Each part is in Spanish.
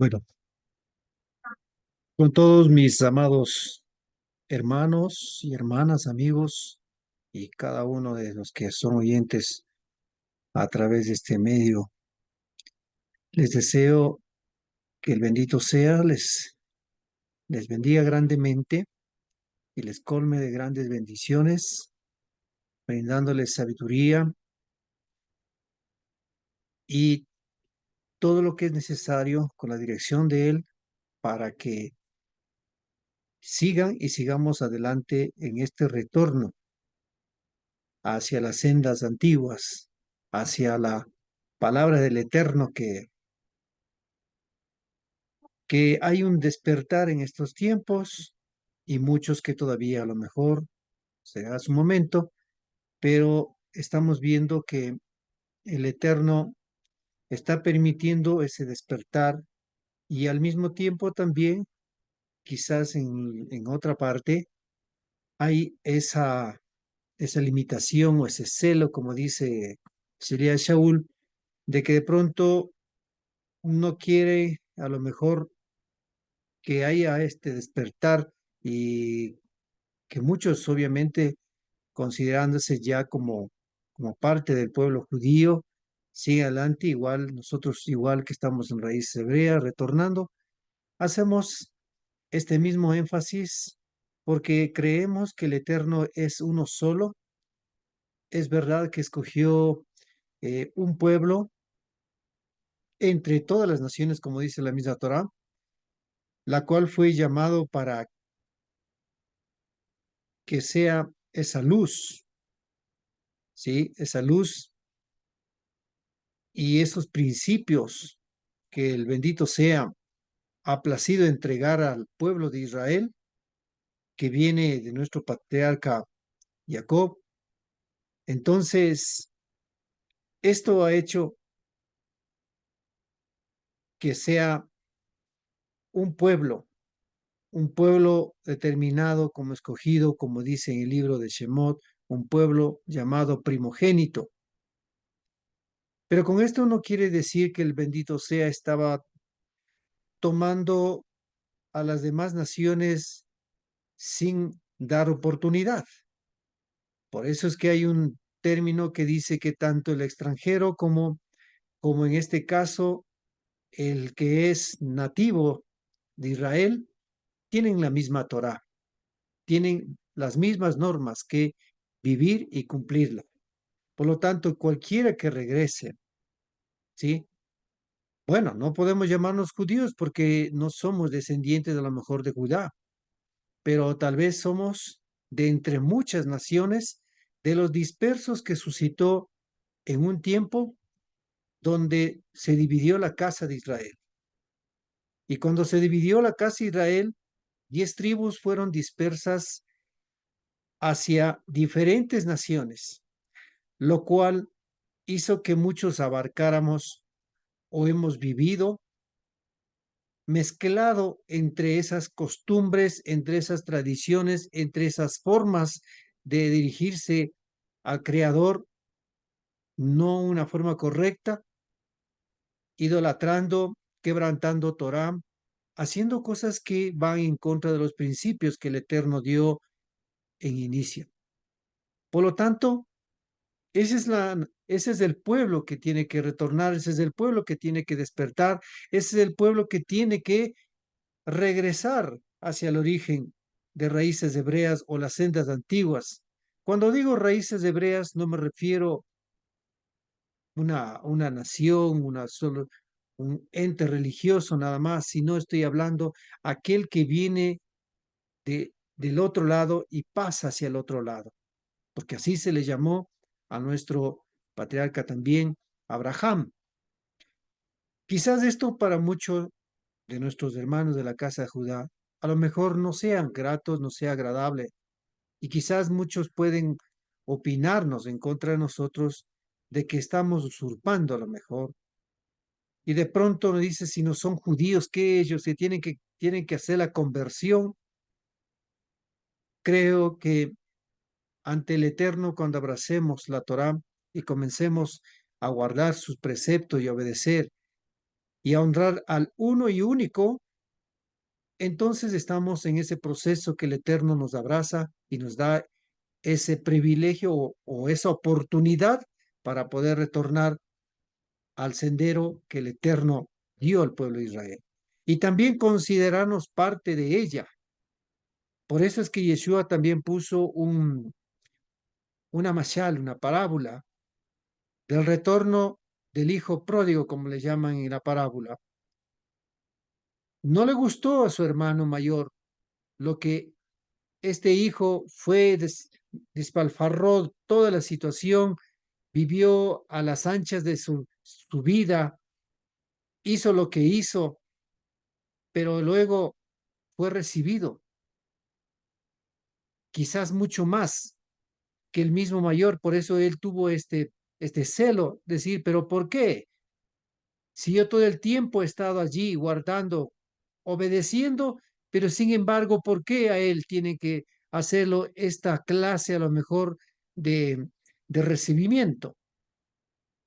Bueno, con todos mis amados hermanos y hermanas, amigos, y cada uno de los que son oyentes a través de este medio, les deseo que el bendito sea, les bendiga grandemente y les colme de grandes bendiciones, brindándoles sabiduría y todo lo que es necesario con la dirección de Él para que sigan y sigamos adelante en este retorno hacia las sendas antiguas, hacia la palabra del Eterno, que hay un despertar en estos tiempos y muchos que todavía a lo mejor será su momento, pero estamos viendo que el Eterno está permitiendo ese despertar y al mismo tiempo también, quizás en otra parte, hay esa limitación o ese celo, como dice sería Shaul, de que de pronto no quiere a lo mejor que haya este despertar y que muchos obviamente considerándose ya como parte del pueblo judío, sigue adelante, igual nosotros igual que estamos en raíces hebreas, retornando, hacemos este mismo énfasis porque creemos que el Eterno es uno solo. Es verdad que escogió un pueblo entre todas las naciones, como dice la misma Torá, la cual fue llamado para que sea esa luz, ¿sí? Esa luz y esos principios que el bendito sea ha placido entregar al pueblo de Israel, que viene de nuestro patriarca Jacob. Entonces, esto ha hecho que sea un pueblo determinado como escogido, como dice en el libro de Shemot, un pueblo llamado primogénito. Pero con esto no quiere decir que el bendito sea estaba tomando a las demás naciones sin dar oportunidad. Por eso es que hay un término que dice que tanto el extranjero como en este caso el que es nativo de Israel tienen la misma Torá, tienen las mismas normas que vivir y cumplirla. Por lo tanto, cualquiera que regrese, ¿sí? Bueno, no podemos llamarnos judíos porque no somos descendientes a lo mejor de Judá, pero tal vez somos de entre muchas naciones, de los dispersos que suscitó en un tiempo donde se dividió la casa de Israel. Y cuando se dividió la casa de Israel, 10 tribus fueron dispersas hacia diferentes naciones, lo cual hizo que muchos abarcáramos o hemos vivido mezclado entre esas costumbres, entre esas tradiciones, entre esas formas de dirigirse al Creador, no una forma correcta, idolatrando, quebrantando Torah, haciendo cosas que van en contra de los principios que el Eterno dio en inicio. Por lo tanto, ese es el pueblo que tiene que retornar, ese es el pueblo que tiene que despertar, ese es el pueblo que tiene que regresar hacia el origen de raíces hebreas o las sendas antiguas. Cuando digo raíces hebreas, no me refiero una nación, un ente religioso nada más, sino estoy hablando aquel que viene del otro lado y pasa hacia el otro lado, porque así se le llamó a nuestro patriarca también, Abraham. Quizás esto para muchos de nuestros hermanos de la casa de Judá a lo mejor no sean gratos, no sea agradable, y quizás muchos pueden opinarnos en contra de nosotros de que estamos usurpando a lo mejor. Y de pronto me dice, si no son judíos, que ellos se tienen que hacer la conversión. Creo que ante el Eterno, cuando abracemos la Torá y comencemos a guardar sus preceptos y obedecer, y a honrar al uno y único, entonces estamos en ese proceso que el Eterno nos abraza y nos da ese privilegio o esa oportunidad para poder retornar al sendero que el Eterno dio al pueblo de Israel. Y también considerarnos parte de ella. Por eso es que Yeshua también puso una mashal, una parábola del retorno del hijo pródigo, como le llaman en la parábola. No le gustó a su hermano mayor lo que este hijo fue, despalfarró toda la situación, vivió a las anchas de su vida, hizo lo que hizo, pero luego fue recibido, quizás mucho más que el mismo mayor. Por eso él tuvo este celo, decir, pero ¿por qué? Si yo todo el tiempo he estado allí guardando, obedeciendo, pero sin embargo, ¿por qué a él tiene que hacerlo esta clase a lo mejor de recibimiento?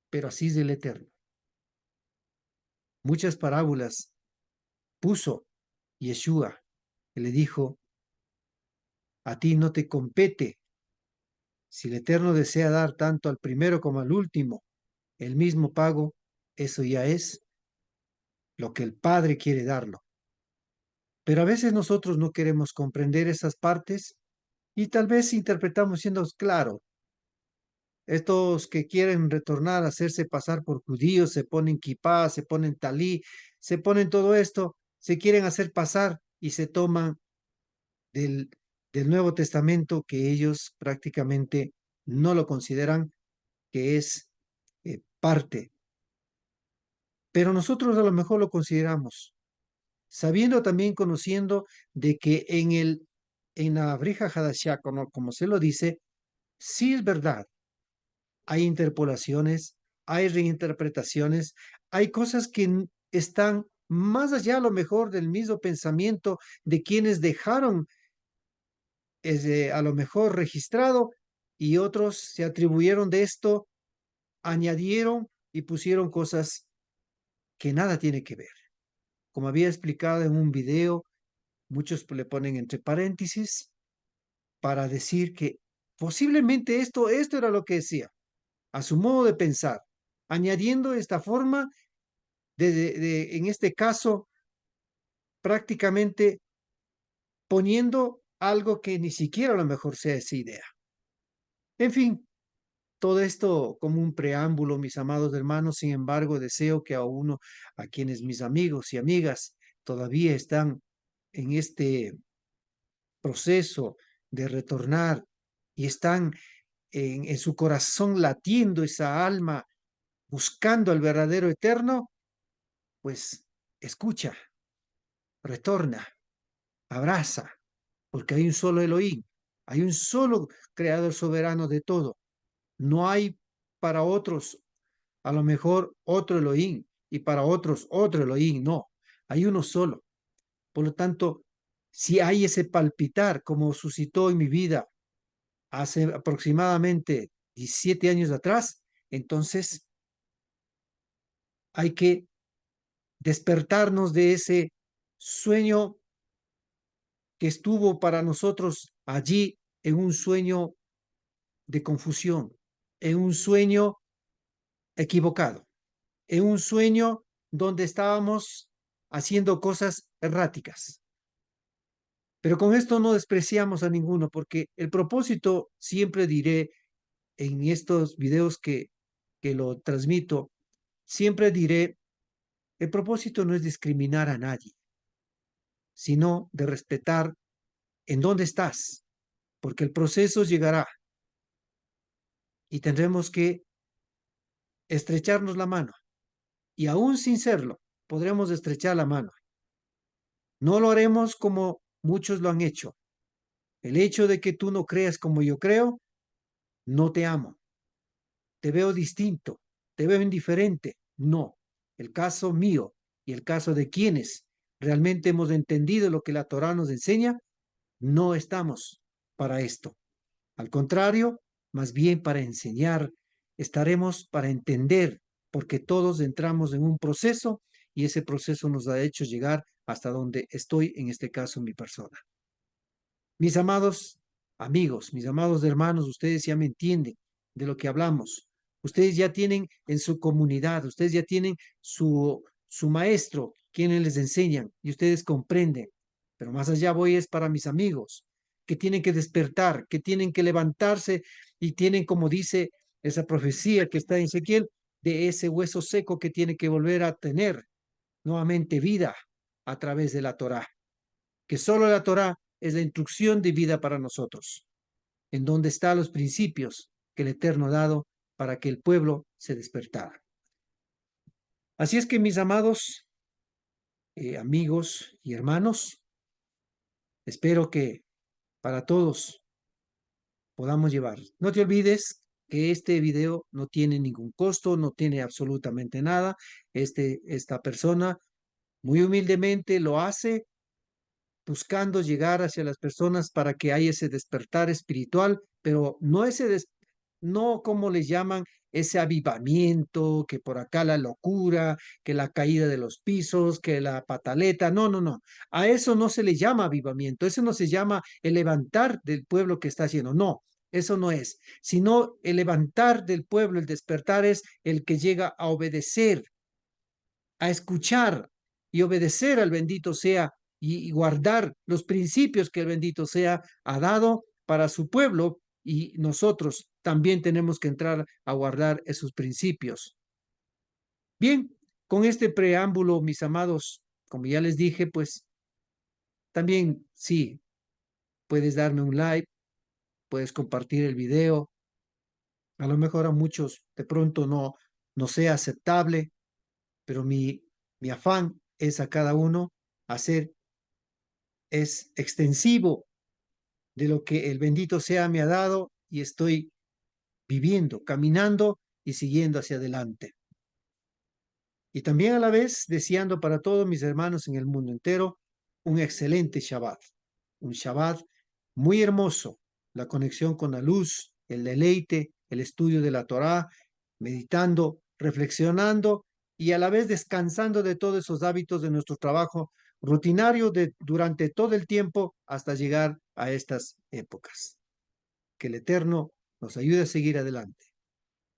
Pero así es el Eterno. Muchas parábolas puso Yeshua, que le dijo, a ti no te compete. Si el Eterno desea dar tanto al primero como al último el mismo pago, eso ya es lo que el Padre quiere darlo. Pero a veces nosotros no queremos comprender esas partes y tal vez interpretamos siendo claro. Estos que quieren retornar a hacerse pasar por judíos, se ponen kipá, se ponen talí, se ponen todo esto, se quieren hacer pasar y se toman del, del Nuevo Testamento que ellos prácticamente no lo consideran que es parte. Pero nosotros a lo mejor lo consideramos, sabiendo también, conociendo de que en la Brija Hadashah, como se lo dice, sí es verdad, hay interpolaciones, hay reinterpretaciones, hay cosas que están más allá a lo mejor del mismo pensamiento de quienes dejaron a lo mejor registrado y otros se atribuyeron de esto, añadieron y pusieron cosas que nada tiene que ver. Como había explicado en un video, muchos le ponen entre paréntesis para decir que posiblemente esto era lo que decía, a su modo de pensar, añadiendo esta forma en este caso, prácticamente poniendo algo que ni siquiera a lo mejor sea esa idea. En fin, todo esto como un preámbulo, mis amados hermanos. Sin embargo, deseo que a quienes mis amigos y amigas todavía están en este proceso de retornar y están en su corazón latiendo esa alma, buscando al verdadero eterno, pues escucha, retorna, abraza, porque hay un solo Elohim, hay un solo creador soberano de todo. No hay para otros, a lo mejor, otro Elohim y para otros otro Elohim, no, hay uno solo. Por lo tanto, si hay ese palpitar como suscitó en mi vida hace aproximadamente 17 años atrás, entonces hay que despertarnos de ese sueño que estuvo para nosotros allí en un sueño de confusión, en un sueño equivocado, en un sueño donde estábamos haciendo cosas erráticas. Pero con esto no despreciamos a ninguno, porque el propósito, siempre diré en estos videos que lo transmito, siempre diré, el propósito no es discriminar a nadie, sino de respetar en dónde estás, porque el proceso llegará y tendremos que estrecharnos la mano. Y aún sin serlo, podremos estrechar la mano. No lo haremos como muchos lo han hecho. El hecho de que tú no creas como yo creo, no te amo. Te veo distinto, te veo indiferente. No. El caso mío y el caso de quienes realmente hemos entendido lo que la Torá nos enseña, no estamos para esto. Al contrario, más bien para enseñar, estaremos para entender, porque todos entramos en un proceso y ese proceso nos ha hecho llegar hasta donde estoy, en este caso, mi persona. Mis amados amigos, mis amados hermanos, ustedes ya me entienden de lo que hablamos. Ustedes ya tienen en su comunidad, ustedes ya tienen su maestro, quienes les enseñan y ustedes comprenden. Pero más allá voy es para mis amigos, que tienen que despertar, que tienen que levantarse y tienen, como dice esa profecía que está en Ezequiel, de ese hueso seco que tiene que volver a tener nuevamente vida a través de la Torá, que solo la Torá es la instrucción de vida para nosotros, en donde están los principios que el Eterno ha dado para que el pueblo se despertara. Así es que, mis amados amigos y hermanos, espero que para todos podamos llevar. No te olvides que este video no tiene ningún costo, no tiene absolutamente nada. Esta persona muy humildemente lo hace buscando llegar hacia las personas para que haya ese despertar espiritual, pero no no como le llaman ese avivamiento, que por acá la locura, que la caída de los pisos, que la pataleta, no, no, no. A eso no se le llama avivamiento, eso no se llama el levantar del pueblo que está haciendo, no. Eso no es, sino el levantar del pueblo, el despertar es el que llega a obedecer, a escuchar y obedecer al bendito sea y guardar los principios que el bendito sea ha dado para su pueblo, y nosotros también tenemos que entrar a guardar esos principios. Bien, con este preámbulo, mis amados, como ya les dije, pues también sí, puedes darme un like, puedes compartir el video. A lo mejor a muchos de pronto no sea aceptable, pero mi afán es a cada uno hacer es extensivo de lo que el bendito sea me ha dado y estoy viviendo, caminando y siguiendo hacia adelante. Y también a la vez deseando para todos mis hermanos en el mundo entero un excelente Shabbat, un Shabbat muy hermoso, la conexión con la luz, el deleite, el estudio de la Torá, meditando, reflexionando y a la vez descansando de todos esos hábitos de nuestro trabajo rutinario durante todo el tiempo hasta llegar a estas épocas. Que el Eterno nos ayude a seguir adelante.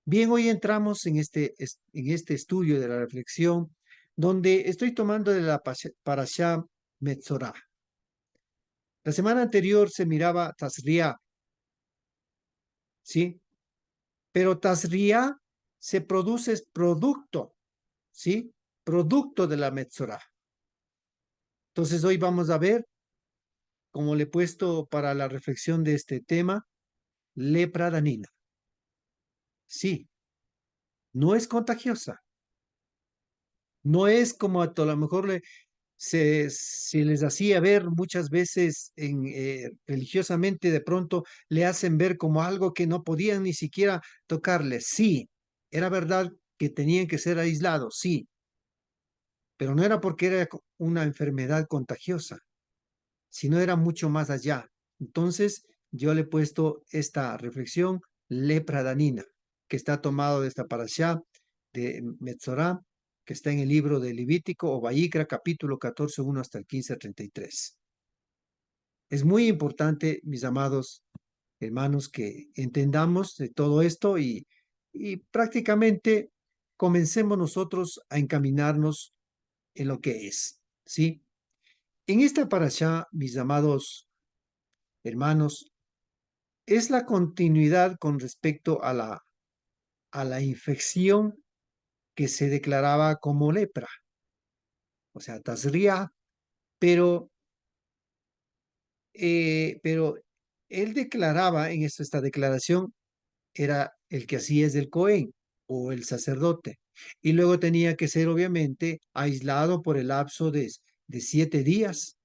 Bien, hoy entramos en este estudio de la reflexión, donde estoy tomando de la Parashá Metzorah. La semana anterior se miraba Tazria, ¿sí? Pero Tazria se produce, es producto, ¿sí? Producto de la Metzorah. Entonces hoy vamos a ver, como le he puesto para la reflexión de este tema, lepra danina. Sí, no es contagiosa, no es como a lo mejor se les hacía ver muchas veces religiosamente, de pronto le hacen ver como algo que no podían ni siquiera tocarle. Sí, era verdad que tenían que ser aislados, sí, pero no era porque era una enfermedad contagiosa, sino era mucho más allá. Entonces, yo le he puesto esta reflexión, lepra danina, que está tomado de esta parashá de Metzorá, que está en el libro de Levítico o Vayikra, capítulo 14, 1 hasta el 15, 33. Es muy importante, mis amados hermanos, que entendamos de todo esto y prácticamente comencemos nosotros a encaminarnos en lo que es, ¿sí? En esta parashá, mis amados hermanos, es la continuidad con respecto a la infección que se declaraba como lepra, o sea, Tazria, pero, pero él declaraba en esta declaración, era el que hacía es el Cohen o el sacerdote, y luego tenía que ser obviamente aislado por el lapso de 7 días.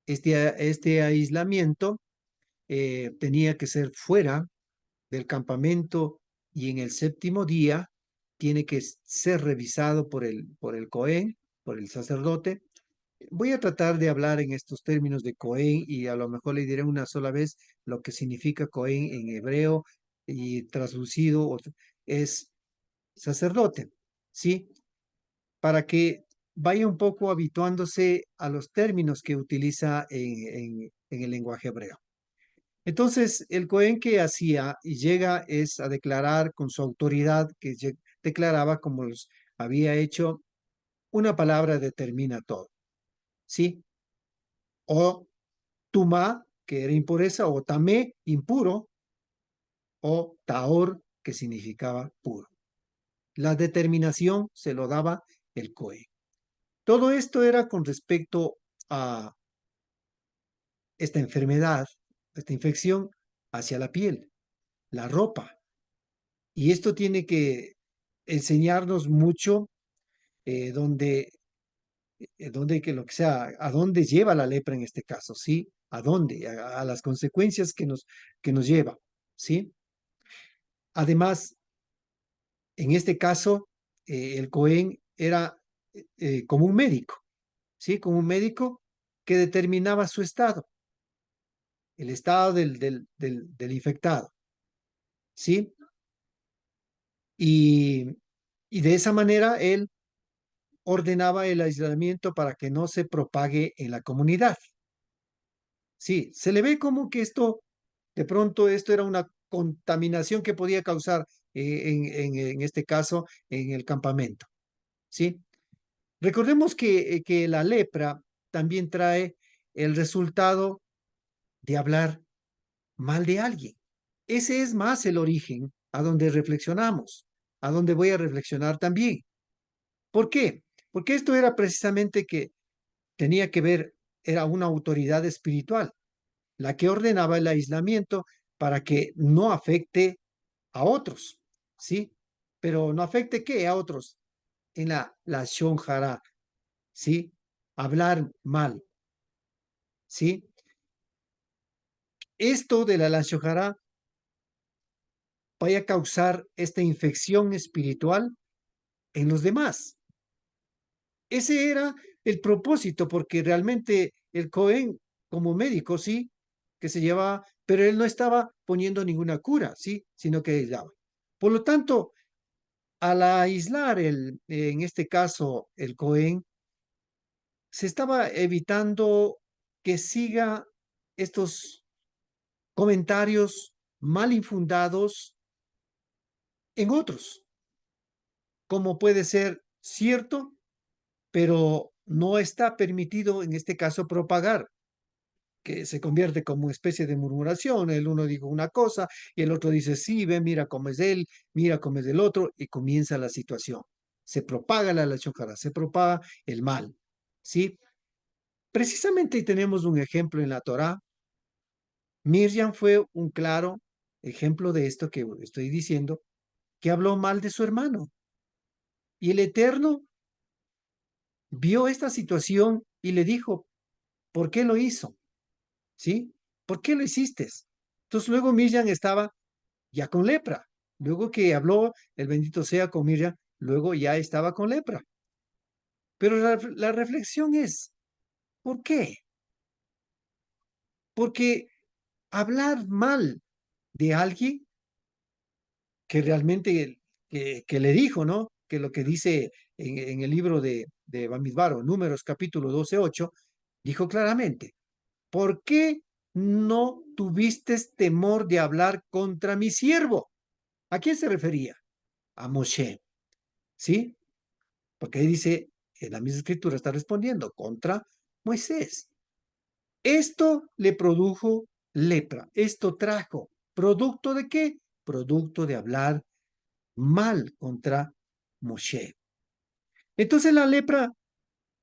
Este aislamiento tenía que ser fuera del campamento y en el séptimo día tiene que ser revisado por el Cohen, por el sacerdote. Voy a tratar de hablar en estos términos de Cohen y a lo mejor le diré una sola vez lo que significa Cohen en hebreo y traducido es sacerdote, ¿sí? Para que vaya un poco habituándose a los términos que utiliza en el lenguaje hebreo. Entonces, el Cohen que hacía y llega es a declarar con su autoridad, que declaraba como los había hecho, una palabra determina todo, ¿sí? O tumá, que era impureza, o tamé, impuro, o taor, que significaba puro. La determinación se lo daba el Cohen. Todo esto era con respecto a esta enfermedad, esta infección hacia la piel, la ropa. Y esto tiene que enseñarnos mucho donde, donde que lo que sea, a dónde lleva la lepra en este caso, ¿sí? A dónde, a las consecuencias que nos lleva, ¿sí? Además, en este caso, el Cohen era como un médico, ¿sí? Como un médico que determinaba su estado, el estado del infectado, ¿sí? Y, y de esa manera él ordenaba el aislamiento para que no se propague en la comunidad. Sí, se le ve como que esto, de pronto, esto era una contaminación que podía causar en este caso en el campamento. Sí, recordemos que la lepra también trae el resultado de hablar mal de alguien. Ese es más el origen a donde reflexionamos, a donde voy a reflexionar también. ¿Por qué? Porque esto era precisamente que tenía que ver, era una autoridad espiritual, la que ordenaba el aislamiento para que no afecte a otros, ¿sí? Pero no afecte qué a otros en la shonjara, ¿sí? Hablar mal, ¿sí? Esto de la shonjara vaya a causar esta infección espiritual en los demás. Ese era el propósito, porque realmente el Cohen, como médico, sí, que se llevaba, pero él no estaba poniendo ninguna cura, sí, sino que aislaba. Por lo tanto, al aislar en este caso, el Cohen, se estaba evitando que siga estos comentarios mal infundados en otros, como puede ser cierto, pero no está permitido en este caso propagar, que se convierte como una especie de murmuración. El uno dijo una cosa y el otro dice, sí, ve, mira cómo es de él, mira cómo es del otro, y comienza la situación. Se propaga la lachojara, se propaga el mal, ¿sí? Precisamente tenemos un ejemplo en la Torá. Miriam fue un claro ejemplo de esto que estoy diciendo, que habló mal de su hermano. Y el Eterno vio esta situación y le dijo, ¿por qué lo hizo? ¿Sí? ¿Por qué lo hiciste? Entonces luego Miriam estaba ya con lepra. Luego que habló el bendito sea con Miriam, luego ya estaba con lepra. Pero la reflexión es, ¿por qué? Porque hablar mal de alguien que realmente que le dijo, ¿no? Que lo que dice en el libro de Bamidbaro, Números capítulo 12:8, dijo claramente, ¿por qué no tuviste temor de hablar contra mi siervo? ¿A quién se refería? A Moshe, ¿sí? Porque ahí dice, en la misma escritura está respondiendo contra Moisés. Esto le produjo lepra. Esto trajo. ¿Producto de qué? Producto de hablar mal contra Moshe. Entonces la lepra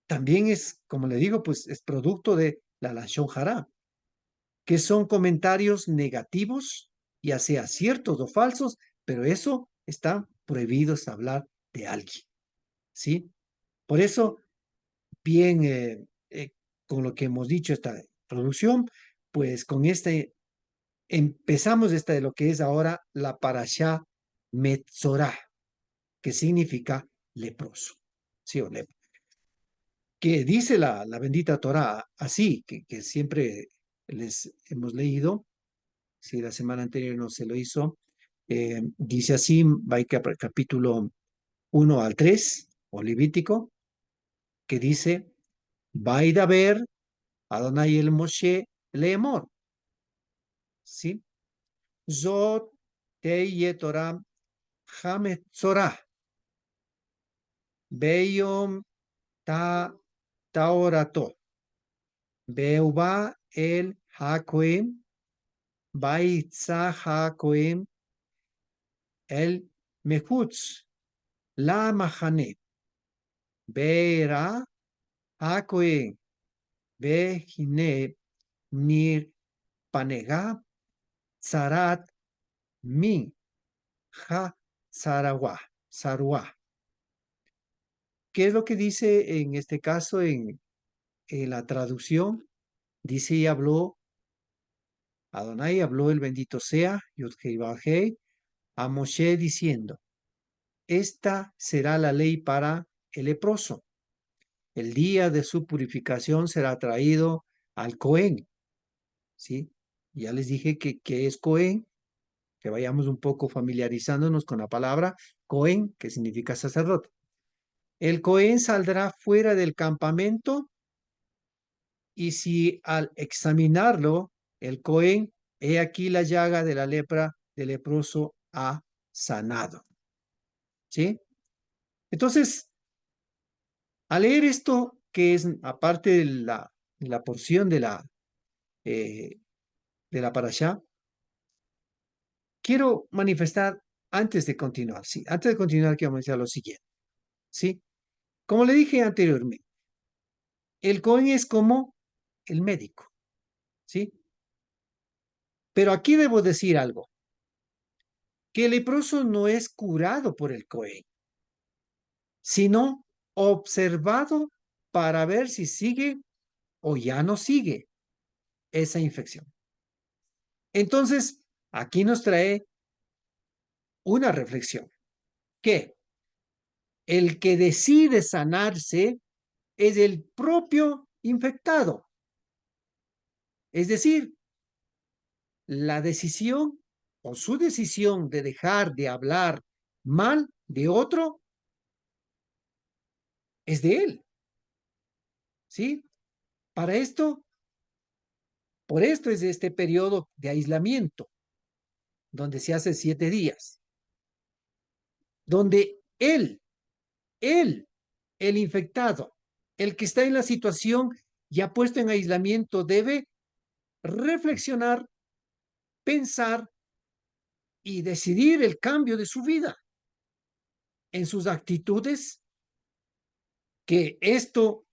también es, como le digo, pues es producto de la Lashon Hara, que son comentarios negativos, ya sea ciertos o falsos, pero eso está prohibido hablar de alguien, ¿sí? Por eso bien, con lo que hemos dicho, esta producción, pues con este empezamos esta de lo que es ahora la parashá Metzorah, que significa leproso, ¿sí? O que dice la bendita Torah así, que siempre les hemos leído, si la semana anterior no se lo hizo, dice así, capítulo 1 al 3, o Levítico, que dice, Vaidaber Adonai el Moshe Leemor, ¿sí? Zot Teye Torah Hametzorah, Beyom Ta Taorato, Beuba el Hakoim, Baitza Hakoim, el Mechutz, La Mahane, Beera Hakoim, Behine Nir Panega, Zarat Mi, Ha Sarawah, Sarua. ¿Qué es lo que dice en este caso en la traducción? Dice y habló, Adonai habló el bendito sea, Yud-Hei Vav-Hei, a Moshe diciendo, esta será la ley para el leproso. El día de su purificación será traído al Cohen, ¿sí? Ya les dije que es Cohen, que vayamos un poco familiarizándonos con la palabra Cohen, que significa sacerdote. El Cohen saldrá fuera del campamento y si al examinarlo, el Cohen, he aquí la llaga de la lepra del leproso ha sanado. ¿Sí? Entonces, al leer esto, que es aparte de la porción de la parashá, quiero manifestar antes de continuar, ¿sí? Antes de continuar, quiero mencionar lo siguiente, ¿sí? Como le dije anteriormente, el Cohen es como el médico, ¿sí? Pero aquí debo decir algo, que el leproso no es curado por el Cohen, sino observado para ver si sigue o ya no sigue esa infección. Entonces, aquí nos trae una reflexión, que el que decide sanarse es el propio infectado. Es decir, la decisión o su decisión de dejar de hablar mal de otro es de él, ¿sí? Para esto, por esto es este periodo de aislamiento, donde se hace 7 días, donde él, el infectado, el que está en la situación ya puesto en aislamiento, debe reflexionar, pensar y decidir el cambio de su vida en sus actitudes, que esto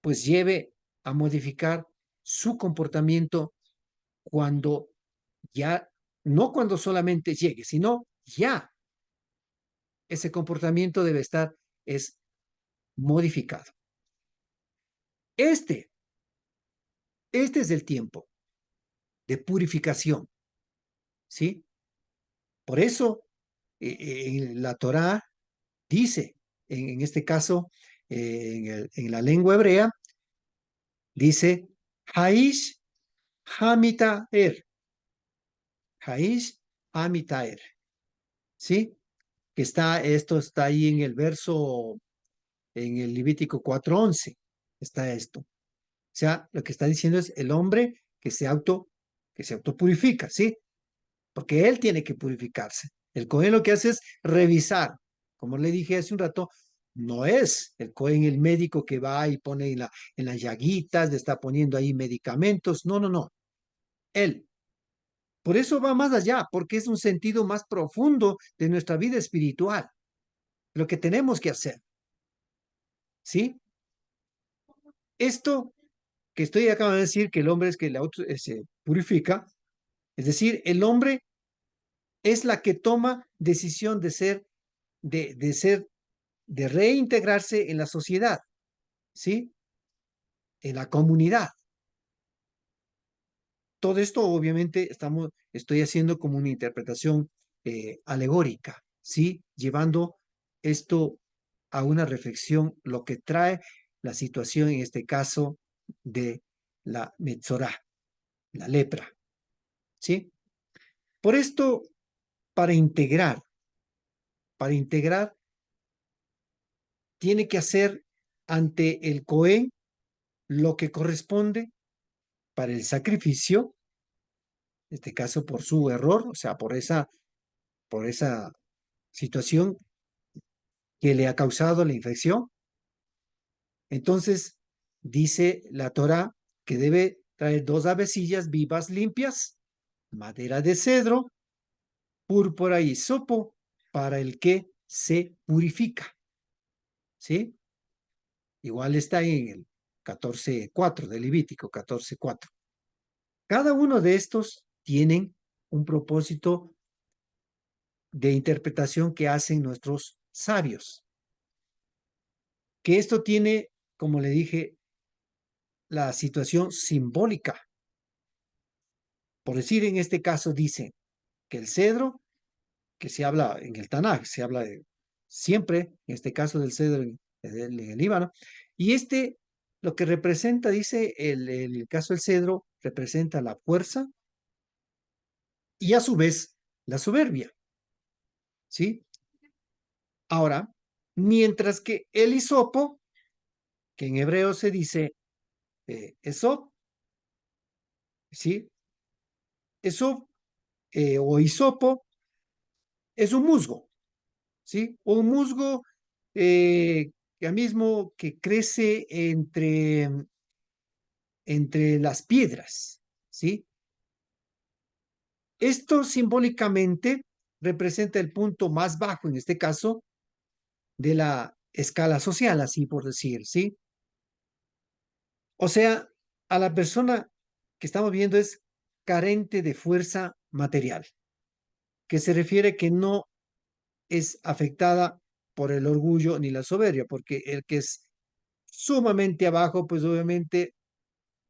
pues lleve a modificar su comportamiento cuando ya, no cuando solamente llegue, sino ya ese comportamiento debe estar es modificado. Este, este es el tiempo de purificación, ¿sí? Por eso la Torá dice, en este caso, en la lengua hebrea, dice, Haish Hamitaer, Haish Hamitaer, ¿sí? Que esto está ahí en el verso, en el Levítico 4:11, está esto. O sea, lo que está diciendo es el hombre que se autopurifica, ¿sí? Porque él tiene que purificarse. El Cohen lo que hace es revisar. Como le dije hace un rato, no es el Cohen el médico que va y pone en las llaguitas, le está poniendo ahí medicamentos. No, no, no. Él. Por eso va más allá, porque es un sentido más profundo de nuestra vida espiritual. Lo que tenemos que hacer. ¿Sí? Esto que estoy acabando de decir, que el hombre es que se purifica, es decir, el hombre es la que toma decisión de ser, de reintegrarse en la sociedad, ¿sí? En la comunidad. Todo esto, obviamente, estoy haciendo como una interpretación alegórica, ¿sí? Llevando esto a una reflexión, lo que trae la situación, en este caso, de la Metzorá, la lepra, ¿sí? Por esto, para integrar, tiene que hacer ante el Cohen lo que corresponde para el sacrificio, en este caso por su error, o sea, por esa situación que le ha causado la infección. Entonces, dice la Torá que debe traer 2 avecillas vivas limpias, madera de cedro, púrpura y hisopo para el que se purifica. ¿Sí? Igual está en el 14:4 de Levítico 14:4. Cada uno de estos tienen un propósito de interpretación que hacen nuestros sabios. Que esto tiene, como le dije, la situación simbólica. Por decir, en este caso dice que el cedro, que se habla en el Tanaj, se habla de siempre, en este caso del cedro en el Líbano, y lo que representa, dice, el caso del cedro, representa la fuerza y a su vez la soberbia, ¿sí? Ahora, mientras que el hisopo, que en hebreo se dice esop, ¿sí? Esop o hisopo es un musgo, ¿sí? O un musgo que mismo que crece entre las piedras, ¿sí? Esto simbólicamente representa el punto más bajo, en este caso, de la escala social, así por decir, ¿sí? O sea, a la persona que estamos viendo es carente de fuerza material, que se refiere que no es afectada por el orgullo ni la soberbia, porque el que es sumamente abajo, pues obviamente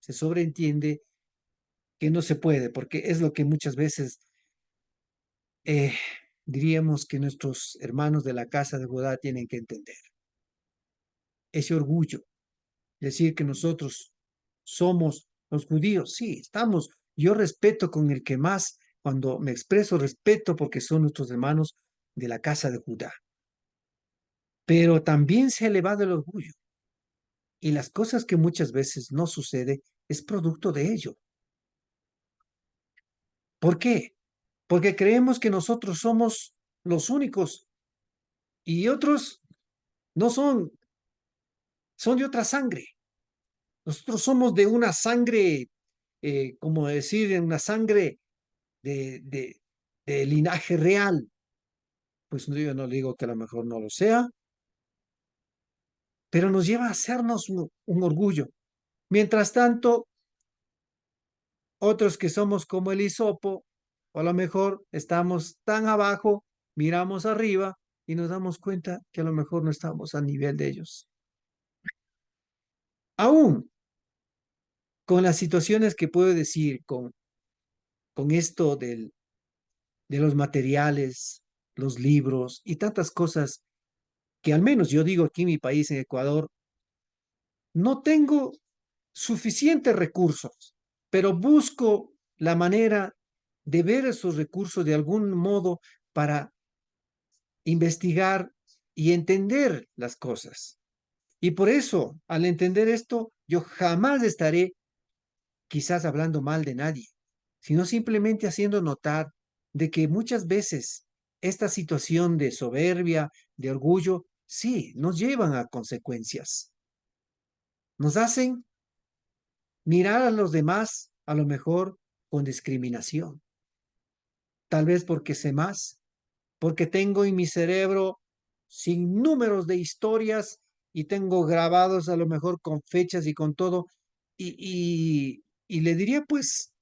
se sobreentiende que no se puede, porque es lo que muchas veces eh, diríamos que nuestros hermanos de la casa de Judá tienen que entender. Ese orgullo, decir que nosotros somos los judíos, sí, estamos, yo respeto con el que más, cuando me expreso respeto porque son nuestros hermanos de la casa de Judá, pero también se ha elevado el orgullo y las cosas que muchas veces no sucede es producto de ello. ¿Por qué? Porque creemos que nosotros somos los únicos y otros no son, son de otra sangre. Nosotros somos de una sangre, como decir, de una sangre de linaje real. Pues yo no digo que a lo mejor no lo sea, pero nos lleva a hacernos un orgullo. Mientras tanto, otros que somos como el hisopo, o a lo mejor estamos tan abajo, miramos arriba y nos damos cuenta que a lo mejor no estamos a nivel de ellos. Aún con las situaciones que puedo decir, con esto de los materiales, los libros y tantas cosas que al menos yo digo aquí en mi país, en Ecuador, no tengo suficientes recursos, pero busco la manera de ver esos recursos de algún modo para investigar y entender las cosas. Y por eso, al entender esto, yo jamás estaré quizás hablando mal de nadie, sino simplemente haciendo notar de que muchas veces esta situación de soberbia, de orgullo, sí, nos llevan a consecuencias. Nos hacen mirar a los demás a lo mejor con discriminación. Tal vez porque sé más, porque tengo en mi cerebro sin números de historias y tengo grabados a lo mejor con fechas y con todo. Y le diría pues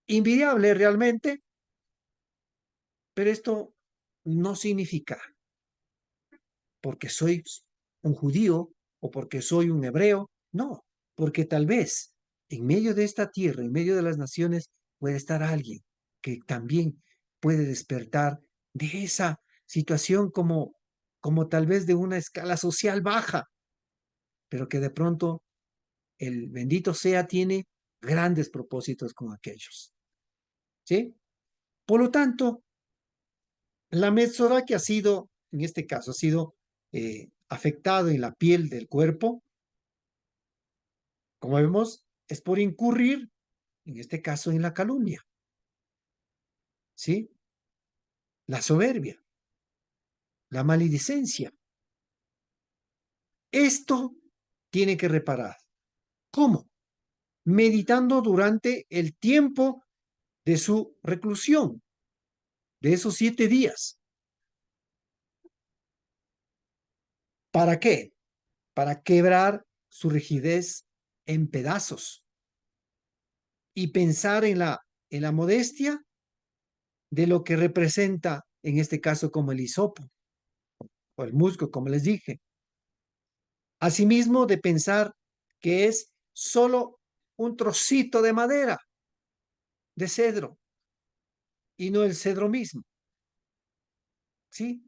invidiable realmente, pero esto no significa porque soy un judío o porque soy un hebreo, no, porque tal vez en medio de esta tierra, en medio de las naciones, puede estar alguien que también puede despertar de esa situación como tal vez de una escala social baja, pero que de pronto el bendito sea tiene grandes propósitos con aquellos. ¿Sí? Por lo tanto, la Metzorah que ha sido, en este caso, ha sido afectado en la piel del cuerpo, como vemos, es por incurrir, en este caso, en la calumnia, ¿sí? La soberbia, la maledicencia. Esto tiene que reparar. ¿Cómo? Meditando durante el tiempo de su reclusión, de esos 7 días. ¿Para qué? Para quebrar su rigidez en pedazos y pensar en la modestia de lo que representa, en este caso, como el hisopo o el musgo, como les dije. Asimismo, de pensar que es solo un trocito de madera, de cedro, y no el cedro mismo, ¿sí?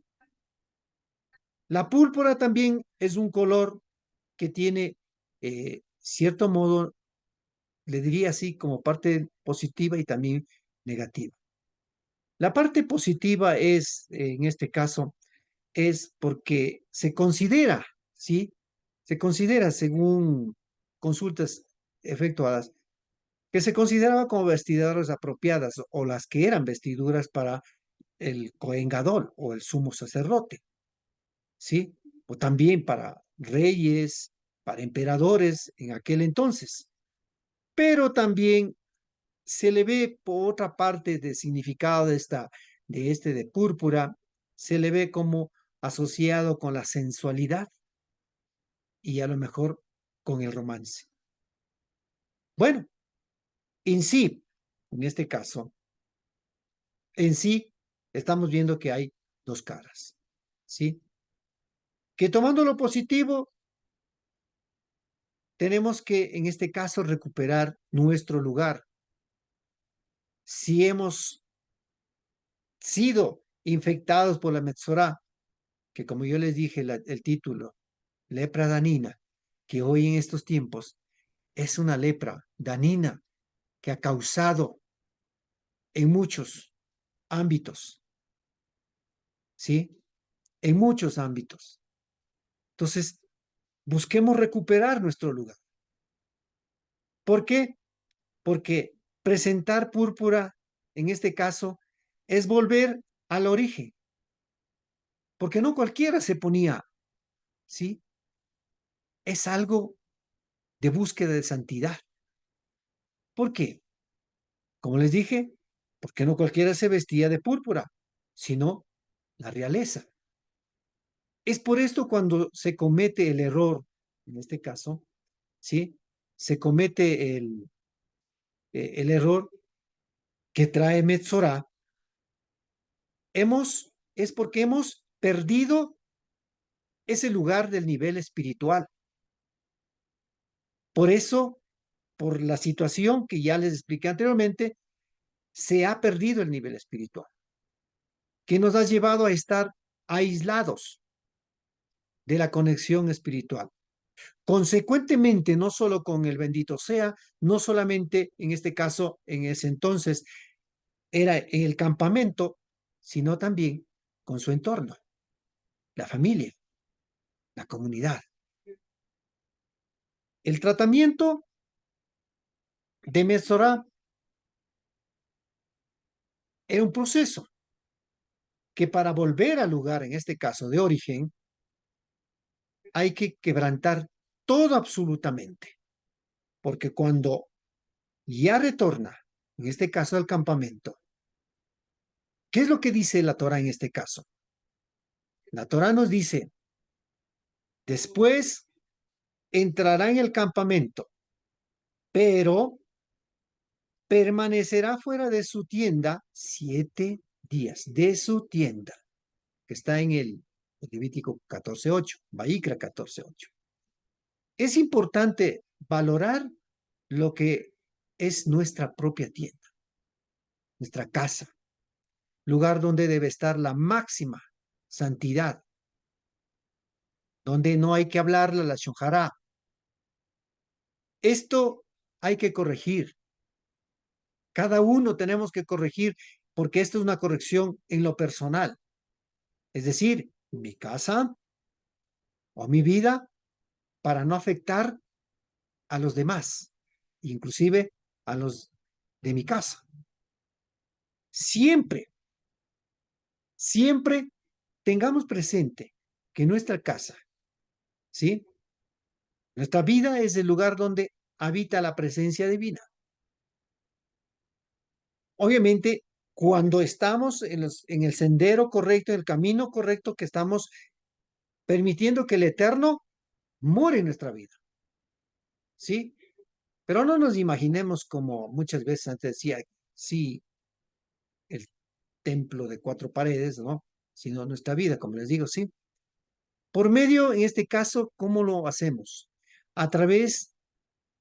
La púrpura también es un color que tiene, cierto modo, le diría así, como parte positiva y también negativa. La parte positiva es, en este caso, es porque se considera, ¿sí? Se considera, según consultas efectuadas, que se consideraba como vestiduras apropiadas o las que eran vestiduras para el Cohen Gadol o el sumo sacerdote, ¿sí? O también para reyes, para emperadores en aquel entonces. Pero también se le ve por otra parte de significado de púrpura, se le ve como asociado con la sensualidad y a lo mejor con el romance. Bueno, en sí, en este caso, en sí, estamos viendo que hay dos caras, ¿sí? Que tomando lo positivo, tenemos que, en este caso, recuperar nuestro lugar. Si hemos sido infectados por la Metzorá, que como yo les dije, el título, lepra danina, que hoy en estos tiempos es una lepra danina que ha causado en muchos ámbitos, ¿sí? En muchos ámbitos. Entonces, busquemos recuperar nuestro lugar. ¿Por qué? Porque presentar púrpura, en este caso, es volver al origen, porque no cualquiera se ponía, ¿sí? Es algo de búsqueda de santidad. ¿Por qué? Como les dije, porque no cualquiera se vestía de púrpura, sino la realeza. Es por esto cuando se comete el error, en este caso, ¿sí? Se comete el error que trae Metzorah, es porque hemos perdido ese lugar del nivel espiritual. Por eso, por la situación que ya les expliqué anteriormente, se ha perdido el nivel espiritual, que nos ha llevado a estar aislados de la conexión espiritual. Consecuentemente, no solo con el bendito sea, no solamente en este caso, en ese entonces, era en el campamento, sino también con su entorno, la familia, la comunidad. El tratamiento de Mesorá era un proceso que para volver al lugar, en este caso de origen, hay que quebrantar todo absolutamente, porque cuando ya retorna, en este caso al campamento, ¿qué es lo que dice la Torah en este caso? La Torah nos dice, después entrará en el campamento, pero permanecerá fuera de su tienda 7 días, de su tienda, que está en el Levítico 14:8, Vaikra 14:8. Es importante valorar lo que es nuestra propia tienda, nuestra casa, lugar donde debe estar la máxima santidad, donde no hay que hablarle a la shonjará. Esto hay que corregir. Cada uno tenemos que corregir porque esto es una corrección en lo personal. Es decir, mi casa, o mi vida para no afectar a los demás, inclusive a los de mi casa. Siempre, siempre tengamos presente que nuestra casa, ¿sí? Nuestra vida es el lugar donde habita la presencia divina. Obviamente, cuando estamos en el sendero correcto, en el camino correcto, que estamos permitiendo que el Eterno more en nuestra vida, ¿sí? Pero no nos imaginemos como muchas veces antes decía, sí, el templo de cuatro paredes, ¿no? Sino nuestra vida, como les digo, ¿sí? Por medio, en este caso, ¿cómo lo hacemos? A través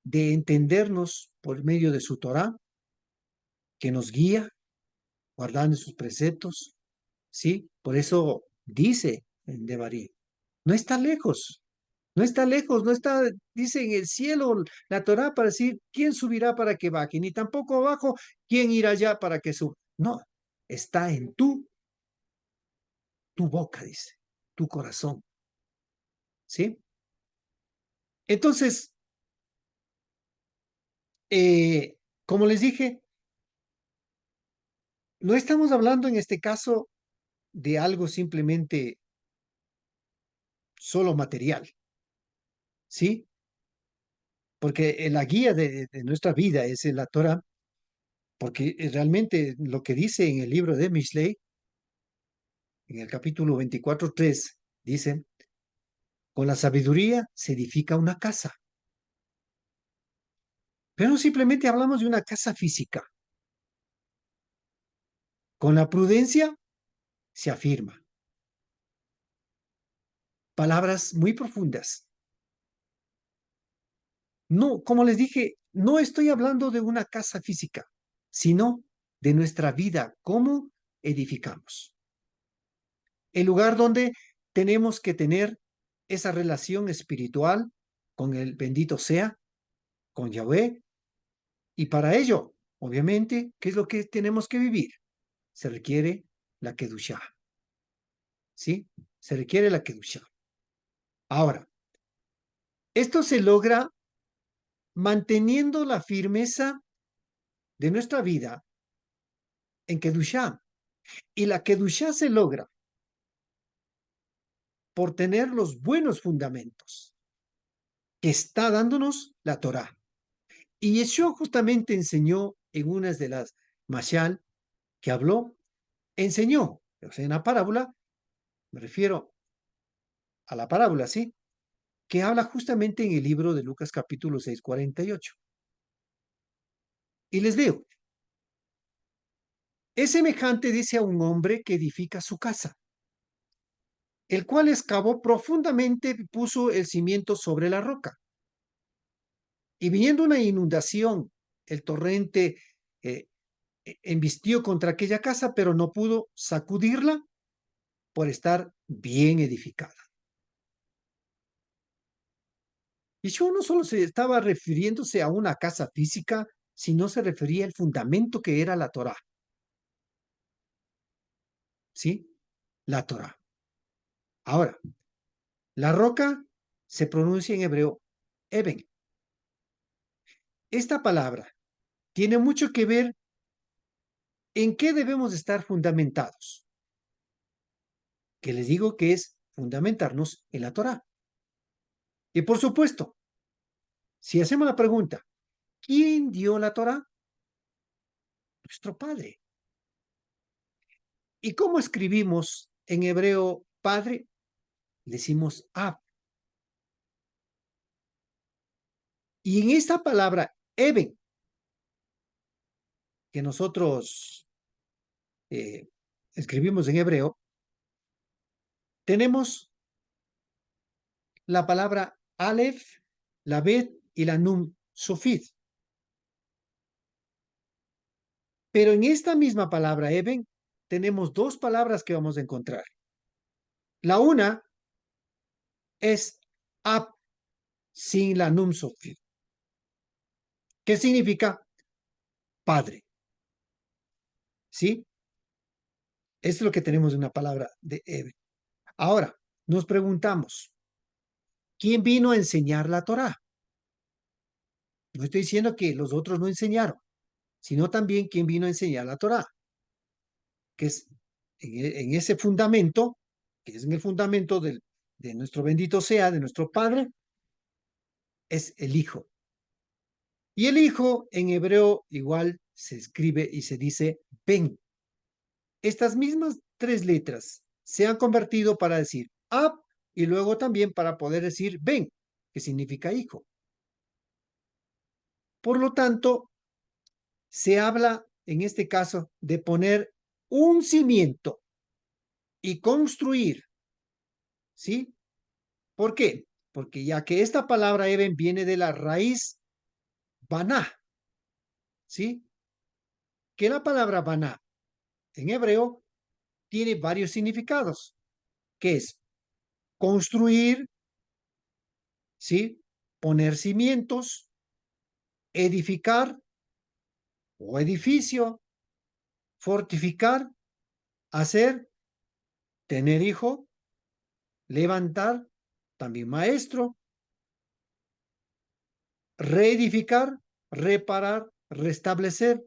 de entendernos por medio de su Torah, que nos guía, guardando sus preceptos, ¿sí? Por eso dice en Devarim, no está lejos, no está lejos, no está, dice en el cielo la Torá para decir, ¿quién subirá para que baje? Ni tampoco abajo, ¿quién irá allá para que suba? No, está en tu boca, dice, tu corazón, ¿sí? Entonces, como les dije, no estamos hablando en este caso de algo simplemente solo material, ¿sí? Porque la guía de nuestra vida es la Torah, porque realmente lo que dice en el libro de Mishlei, en el capítulo 24:3, dice, con la sabiduría se edifica una casa. Pero no simplemente hablamos de una casa física. Con la prudencia se afirma. Palabras muy profundas. No, como les dije, no estoy hablando de una casa física, sino de nuestra vida, cómo edificamos. El lugar donde tenemos que tener esa relación espiritual con el bendito sea, con Yahweh, y para ello, obviamente, ¿qué es lo que tenemos que vivir? Se requiere la Kedushá, ¿sí? Se requiere la Kedushá. Ahora, esto se logra manteniendo la firmeza de nuestra vida en Kedushá. Y la Kedushá se logra por tener los buenos fundamentos que está dándonos la Torá. Y Yeshua justamente enseñó en una de las Mashal que habló, enseñó, o sea, en la parábola, me refiero a la parábola, ¿sí? Que habla justamente en el libro de Lucas capítulo 6, 48. Y les leo, es semejante, dice, a un hombre que edifica su casa, el cual excavó profundamente y puso el cimiento sobre la roca. Y viniendo una inundación, el torrente eh, embistió contra aquella casa, pero no pudo sacudirla por estar bien edificada. Y yo no solo se estaba refiriéndose a una casa física, sino se refería al fundamento que era la Torá. ¿Sí? La Torá. Ahora, la roca se pronuncia en hebreo Eben. Esta palabra tiene mucho que ver en qué debemos estar fundamentados, que les digo que es fundamentarnos en la Torá. Y por supuesto, si hacemos la pregunta, ¿quién dio la Torá? Nuestro Padre. ¿Y cómo escribimos en hebreo Padre? Decimos Ab. Y en esta palabra Eben, que nosotros eh, escribimos en hebreo, tenemos la palabra Aleph, la Bet y la Nun Sofit. Pero en esta misma palabra Eben tenemos dos palabras que vamos a encontrar. La una es Ab sin la Nun Sofit. ¿Qué significa? Padre. ¿Sí? Eso es lo que tenemos de una palabra de Eben. Ahora, nos preguntamos, ¿Quién vino a enseñar la Torá? No estoy diciendo que los otros no enseñaron, sino también quién vino a enseñar la Torá, que es en ese fundamento, que es en el fundamento de nuestro bendito sea, de nuestro Padre, es el Hijo. Y el Hijo en hebreo igual se escribe y se dice Ben. Estas mismas tres letras se han convertido para decir Ab y luego también para poder decir Ben, que significa hijo. Por lo tanto, se habla en este caso de poner un cimiento y construir, ¿sí? ¿Por qué? Porque ya que esta palabra Eben viene de la raíz baná, ¿sí? Que la palabra baná en hebreo tiene varios significados, que es construir, ¿sí? Poner cimientos, edificar o edificio, fortificar, hacer, tener hijo, levantar, también maestro, reedificar, reparar, restablecer,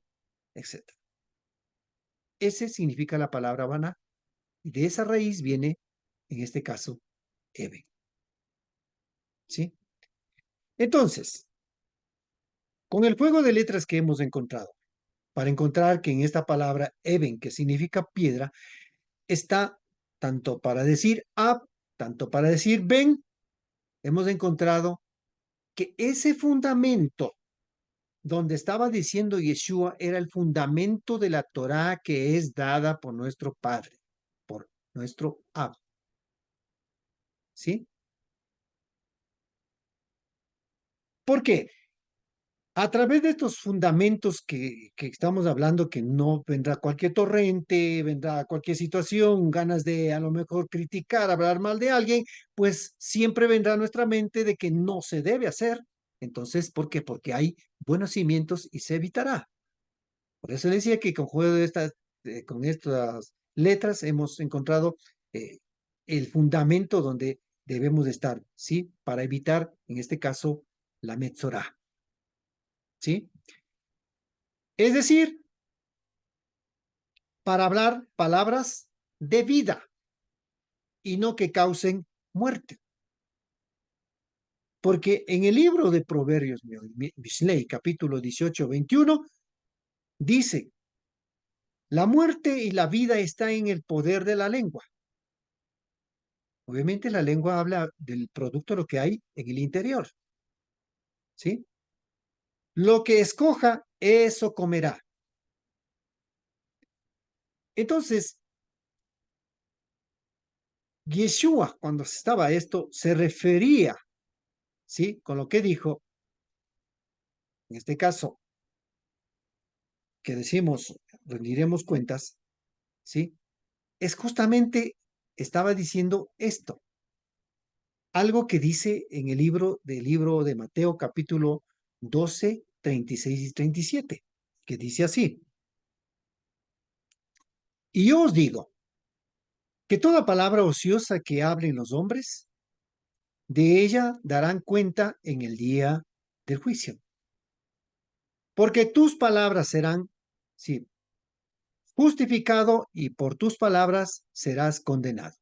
etc. Ese significa la palabra Baná. Y de esa raíz viene, en este caso, Eben. ¿Sí? Entonces, con el juego de letras que hemos encontrado, para encontrar que en esta palabra Eben, que significa piedra, está tanto para decir Ab, tanto para decir Ben, hemos encontrado que ese fundamento donde estaba diciendo Yeshua era el fundamento de la Torá que es dada por nuestro Padre, por nuestro Ab. ¿Sí? ¿Por qué? A través de estos fundamentos que estamos hablando, que no vendrá cualquier torrente, vendrá cualquier situación, ganas de a lo mejor criticar, hablar mal de alguien, pues siempre vendrá a nuestra mente de que no se debe hacer. Entonces, ¿por qué? Porque hay buenos cimientos y se evitará. Por eso le decía que con juego de con estas letras hemos encontrado eh, el fundamento donde debemos de estar, ¿sí? Para evitar, en este caso, la Metzorá, ¿sí? Es decir, para hablar palabras de vida y no que causen muerte. Porque en el libro de Proverbios, Mishlei, capítulo 18-21, dice, la muerte y la vida está en el poder de la lengua. Obviamente la lengua habla del producto de lo que hay en el interior, ¿sí? Lo que escoja, eso comerá. Entonces, Yeshua, cuando estaba esto, se refería, ¿sí? Con lo que dijo, en este caso, que decimos, rendiremos cuentas, ¿sí? Es justamente, estaba diciendo esto, algo que dice en el libro de Mateo, capítulo 12, 36 y 37, que dice así, y yo os digo, que toda palabra ociosa que hablen los hombres, de ella darán cuenta en el día del juicio. Porque tus palabras serán, sí, justificado y por tus palabras serás condenado.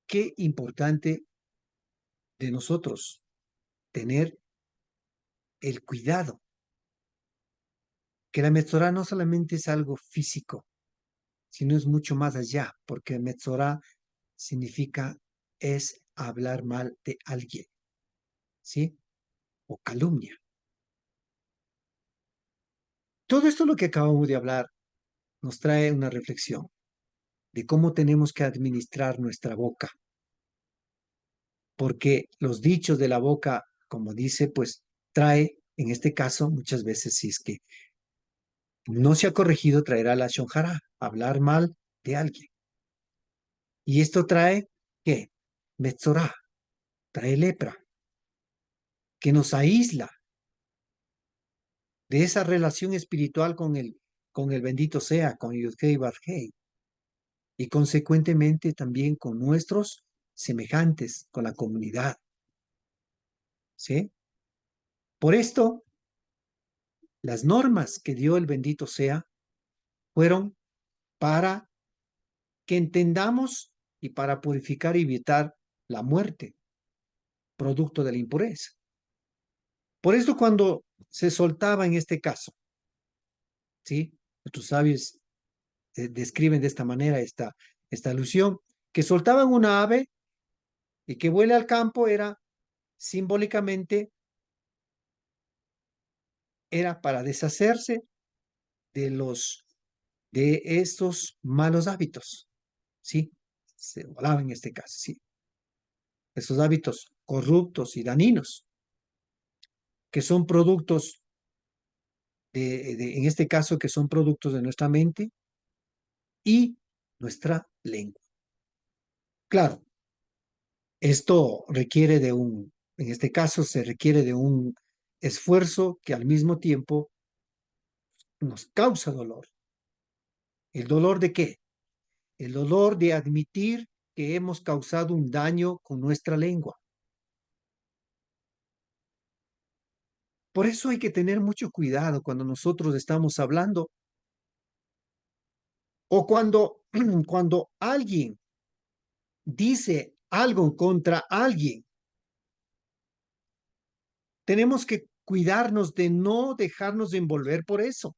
Qué importante de nosotros tener el cuidado, que la Metzorá no solamente es algo físico, sino es mucho más allá, porque Metzorá significa es hablar mal de alguien, ¿sí? O calumnia. Todo esto lo que acabamos de hablar nos trae una reflexión de cómo tenemos que administrar nuestra boca, porque los dichos de la boca, como dice, pues trae, en este caso, muchas veces, si es que no se ha corregido, traerá la shonjara, hablar mal de alguien. Y esto trae, ¿qué? Metzorá, trae lepra, que nos aísla de esa relación espiritual con el bendito sea, con Yudhei Barhei, y consecuentemente también con nuestros semejantes, con la comunidad, ¿sí? Por esto, las normas que dio el bendito sea fueron para que entendamos y para purificar y evitar la muerte, producto de la impureza. Por esto, cuando se soltaba en este caso, ¿sí? Nuestros sabios describen de esta manera esta alusión, que soltaban una ave y que vuela al campo era simbólicamente, era para deshacerse de de estos malos hábitos, ¿sí? Se volaba en este caso, ¿sí? Esos hábitos corruptos y dañinos, que son productos en este caso, que son productos de nuestra mente y nuestra lengua. Claro, esto requiere en este caso se requiere de un esfuerzo que al mismo tiempo nos causa dolor. ¿El dolor de qué? El dolor de admitir que hemos causado un daño con nuestra lengua. Por eso hay que tener mucho cuidado cuando nosotros estamos hablando o cuando alguien dice algo contra alguien. Tenemos que cuidarnos de no dejarnos envolver por eso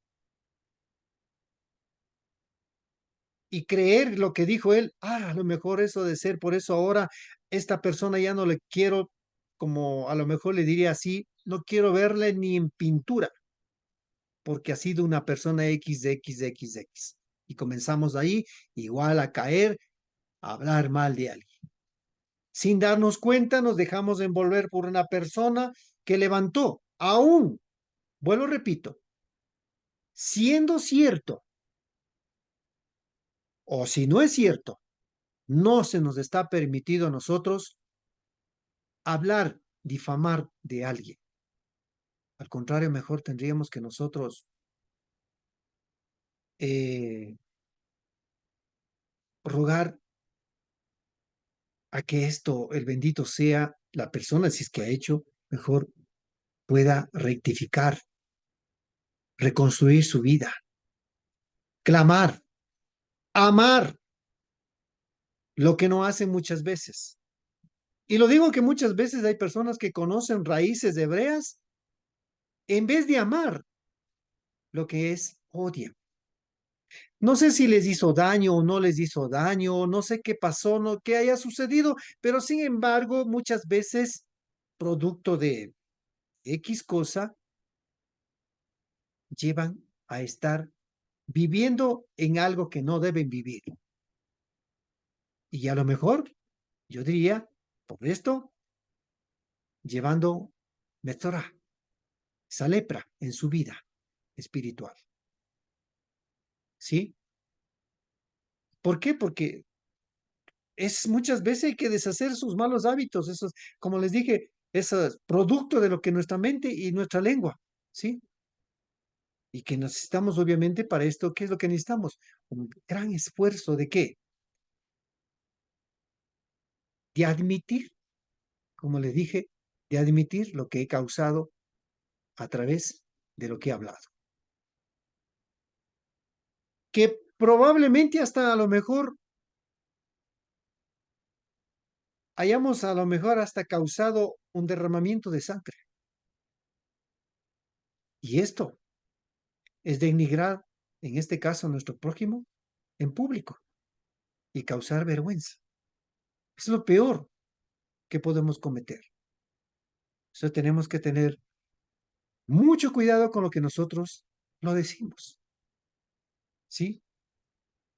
y creer lo que dijo él. A lo mejor eso de ser, por eso ahora esta persona ya no le quiero, como a lo mejor le diría así, no quiero verle ni en pintura, porque ha sido una persona XXXX. Y comenzamos ahí igual a caer, a hablar mal de alguien. Sin darnos cuenta, nos dejamos envolver por una persona que levantó, aún, vuelvo repito, siendo cierto, o si no es cierto, no se nos está permitido a nosotros hablar, difamar de alguien. Al contrario, mejor tendríamos que nosotros eh, rogar a que esto, el bendito sea, la persona, si es que ha hecho, mejor pueda rectificar, reconstruir su vida, clamar, amar, lo que no hacen muchas veces. Y lo digo que muchas veces hay personas que conocen raíces hebreas en vez de amar, lo que es odian. No sé si les hizo daño o no les hizo daño, no sé qué pasó, no qué haya sucedido, pero sin embargo, muchas veces, producto de X cosa, llevan a estar viviendo en algo que no deben vivir. Y a lo mejor, yo diría, por esto, llevando Metzorah, esa lepra en su vida espiritual. ¿Sí? ¿Por qué? Porque es muchas veces hay que deshacer sus malos hábitos, esos, como les dije, es producto de lo que nuestra mente y nuestra lengua, ¿sí? Y que necesitamos, obviamente, para esto, ¿qué es lo que necesitamos? Un gran esfuerzo de qué? De admitir, como les dije, de admitir lo que he causado a través de lo que he hablado. Que probablemente hasta a lo mejor hayamos a lo mejor hasta causado un derramamiento de sangre. Y esto es denigrar, en este caso, a nuestro prójimo en público y causar vergüenza. Es lo peor que podemos cometer. Eso tenemos que tener mucho cuidado con lo que nosotros lo decimos. ¿Sí?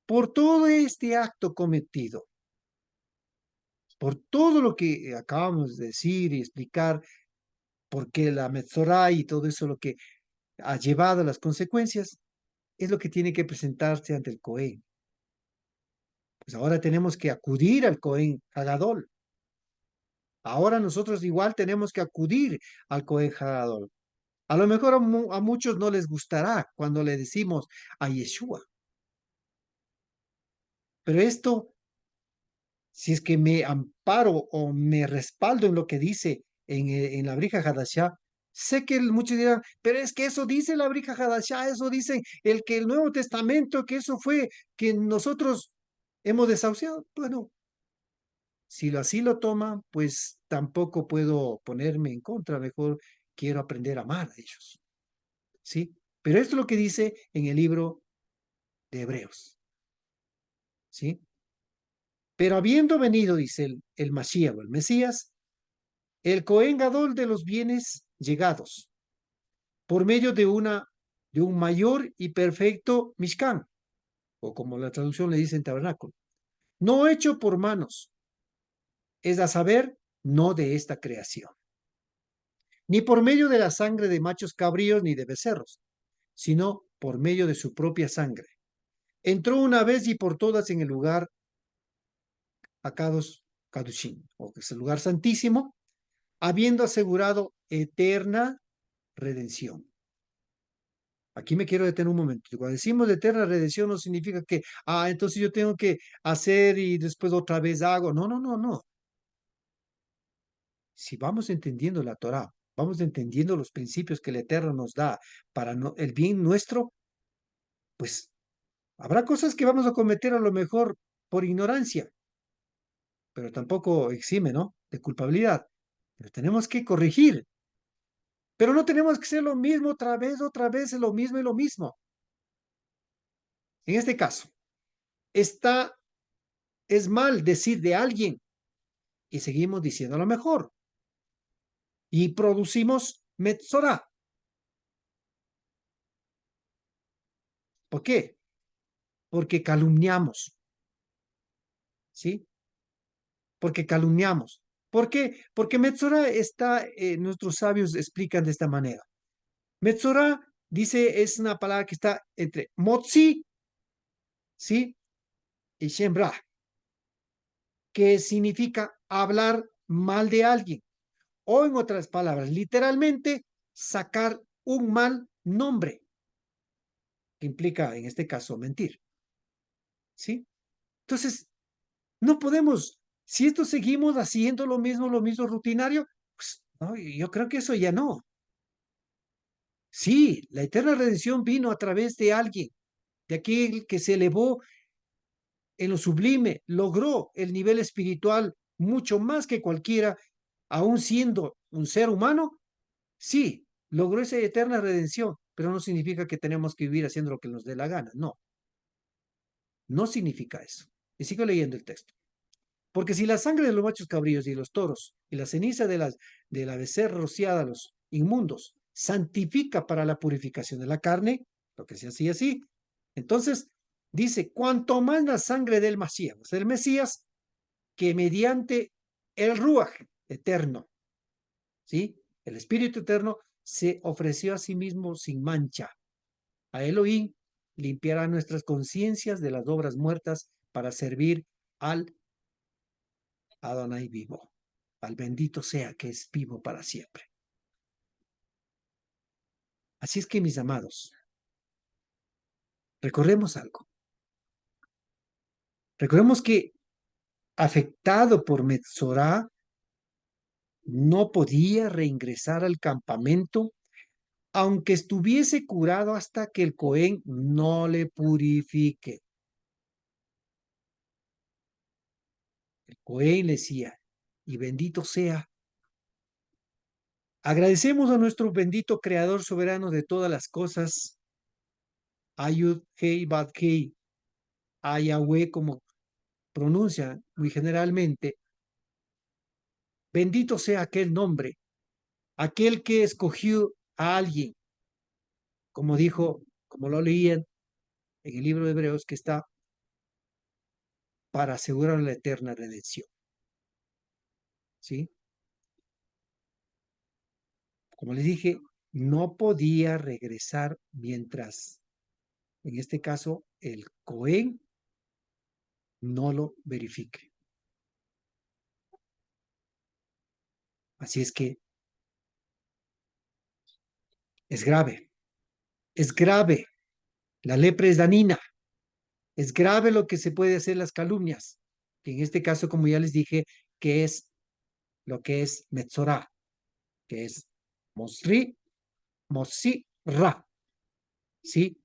Por todo este acto cometido, por todo lo que acabamos de decir y explicar, por qué la Metzorah y todo eso lo que ha llevado a las consecuencias, es lo que tiene que presentarse ante el Cohen. Pues ahora tenemos que acudir al Cohen Hagadol. Ahora nosotros igual tenemos que acudir al Cohen Hagadol. A lo mejor a muchos no les gustará cuando le decimos a Yeshua, pero esto si es que me amparo o me respaldo en lo que dice en la Brija Hadashah, sé que muchos dirán, pero es que eso dice la Brija Hadashah, eso dice el Nuevo Testamento, que eso fue que nosotros hemos desahuciado. Bueno, si así lo toman, pues tampoco puedo ponerme en contra, mejor quiero aprender a amar a ellos, ¿sí? Pero esto es lo que dice en el libro de Hebreos, ¿sí? Pero habiendo venido, dice el Mashiach o el Mesías, el Cohen Gadol de los bienes llegados, por medio de un mayor y perfecto Mishkan, o como la traducción le dice en tabernáculo, no hecho por manos, es a saber, no de esta creación, ni por medio de la sangre de machos cabríos ni de becerros, sino por medio de su propia sangre. Entró una vez y por todas en el lugar Akados Kadushim, o que es el lugar santísimo, habiendo asegurado eterna redención. Aquí me quiero detener un momento. Cuando decimos de eterna redención no significa que, entonces yo tengo que hacer y después otra vez hago. No, no, no, no. Si vamos entendiendo la Torá, vamos entendiendo los principios que el Eterno nos da para el bien nuestro, pues habrá cosas que vamos a cometer a lo mejor por ignorancia, pero tampoco exime, ¿no? De culpabilidad. Pero tenemos que corregir. Pero no tenemos que hacer lo mismo otra vez, lo mismo y lo mismo. En este caso, es mal decir de alguien y seguimos diciendo lo mejor. Y producimos Metzorah. ¿Por qué? Porque calumniamos, ¿sí? Porque calumniamos. ¿Por qué? Porque Metzorah nuestros sabios explican de esta manera. Metzorah, dice, es una palabra que está entre Motzi, ¿sí? Y Shemra, que significa hablar mal de alguien. O en otras palabras, literalmente, sacar un mal nombre, que implica, en este caso, mentir, ¿sí? Entonces, no podemos, si esto seguimos haciendo lo mismo rutinario, pues no, yo creo que eso ya no. Sí, la eterna redención vino a través de alguien, de aquel que se elevó en lo sublime, logró el nivel espiritual mucho más que cualquiera, aún siendo un ser humano. Sí, logró esa eterna redención, pero no significa que tenemos que vivir haciendo lo que nos dé la gana. No, no significa eso. Y sigo leyendo el texto. Porque si la sangre de los machos cabríos y los toros y la ceniza de la becerra rociada a los inmundos santifica para la purificación de la carne, lo que se hacía así, entonces dice, cuanto más la sangre del Mesías, que mediante el Ruach eterno, ¿sí? El Espíritu eterno se ofreció a sí mismo sin mancha. A Elohim limpiará nuestras conciencias de las obras muertas para servir al Adonai vivo, al bendito sea que es vivo para siempre. Así es que, mis amados, recordemos algo. Recordemos que afectado por Metzorá, no podía reingresar al campamento, aunque estuviese curado hasta que el Cohen no le purifique. El Cohen le decía, y bendito sea. Agradecemos a nuestro bendito Creador soberano de todas las cosas, Ayud Hei Bad Hei, a Yahweh, como pronuncia muy generalmente, bendito sea aquel nombre, aquel que escogió a alguien, como dijo, como lo leían en el libro de Hebreos, que está para asegurar la eterna redención. ¿Sí? Como les dije, no podía regresar mientras, en este caso, el Cohen no lo verifique. Así es que es grave, es grave. La lepra es dañina, es grave lo que se puede hacer las calumnias. que en este caso, como ya les dije, que es lo que es Metzorah, que es Mosri, Mosira, ¿sí?